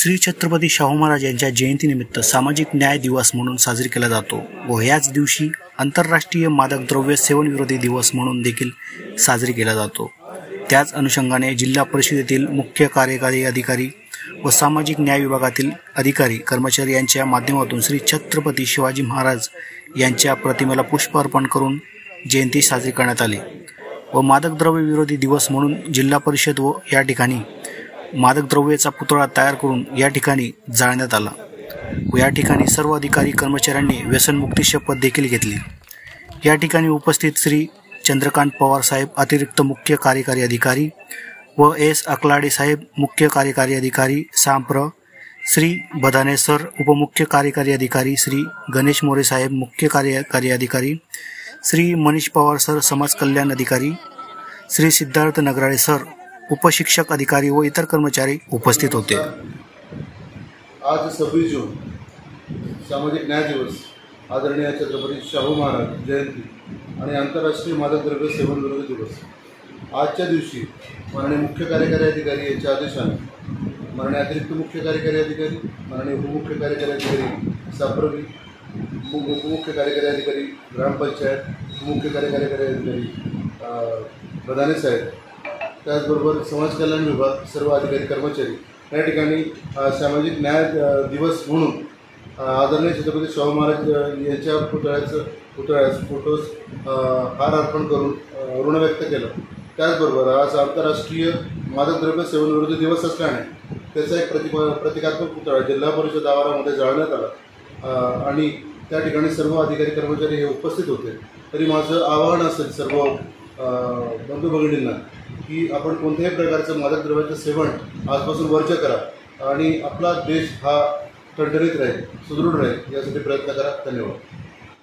श्री छत्रपती शाहू महाराज यांच्या जयंतीनिमित्त सामाजिक न्याय दिवस म्हणून साजरी केला जातो व याच दिवशी आंतरराष्ट्रीय मादक द्रव्य सेवन विरोधी दिवस म्हणून देखील साजरी केला जातो। त्याच अनुषंगाने जिल्हा परिषदेतील मुख्य कार्यकारी अधिकारी व सामाजिक न्याय विभागातील अधिकारी कर्मचारी यांच्या माध्यमातून श्री छत्रपती शिवाजी महाराज यांच्या प्रतिमेला पुष्प अर्पण करून जयंती साजरी करण्यात आली व मादक द्रव्य विरोधी दिवस म्हणून जिल्हा परिषद व या ठिकाणी मादक द्रव्याचा पुतळा तयार करून या ठिकाणी जाळण्यात आला व या ठिकाणी सर्व अधिकारी कर्मचाऱ्यांनी व्यसनमुक्ती शपथ देखील घेतली। या ठिकाणी उपस्थित श्री चंद्रकांत पवार साहेब अतिरिक्त मुख्य कार्यकारी अधिकारी व एस अकलाडे साहेब मुख्य कार्यकारी अधिकारी सांप्र, श्री बदाने सर उपमुख्य कार्यकारी अधिकारी, श्री गणेश मोरे साहेब मुख्य कार्यकारी अधिकारी, श्री मनीष पवार सर समाज कल्याण अधिकारी, श्री सिद्धार्थ नगराळे सर उपशिक्षक अधिकारी व इतर कर्मचारी उपस्थित होते। आज 26 जून सामाजिक न्याय दिवस, आदरणीय छत्रपती शाहू महाराज जयंती आणि आंतरराष्ट्रीय मादक द्रव्य सेवन विरोधी दिवस। आजच्या दिवशी माननीय मुख्य कार्यकारी अधिकारी यांच्या आदेशाने माननीय अतिरिक्त मुख्य कार्यकारी अधिकारी, माननीय उपमुख्य कार्यकारी अधिकारी साप्रवी, उपमुख्य कार्यकारी अधिकारी ग्रामपंचायत, उपमुख्य कार्यकारी अधिकारी बदाने साहेब, त्याचबरोबर समाज कल्याण विभाग सर्व अधिकारी कर्मचारी या ठिकाणी सामाजिक न्याय दिवस म्हणून आदरणीय छत्रपती शाहू महाराज यांच्या पुतळ्यास फोटोस हार अर्पण करून ऋण व्यक्त केलं। त्याचबरोबर आज आंतरराष्ट्रीय मादक द्रव्य सेवन विरोधी दिवस असल्याने त्याचा एक प्रतिकात्मक पुतळा जिल्हा परिषद आवारामध्ये जाळण्यात आला आणि त्या ठिकाणी सर्व अधिकारी कर्मचारी हे उपस्थित होते। तरी माझं आवाहन असेल सर्व बंधू भगिनींना की आपण कोणत्याही प्रकारचं मादक द्रव्याचं सेवन आजपासून वर्ज्य करा आणि आपला देश हा ठणठणीत राहील, सुदृढ राहील यासाठी प्रयत्न करा। धन्यवाद।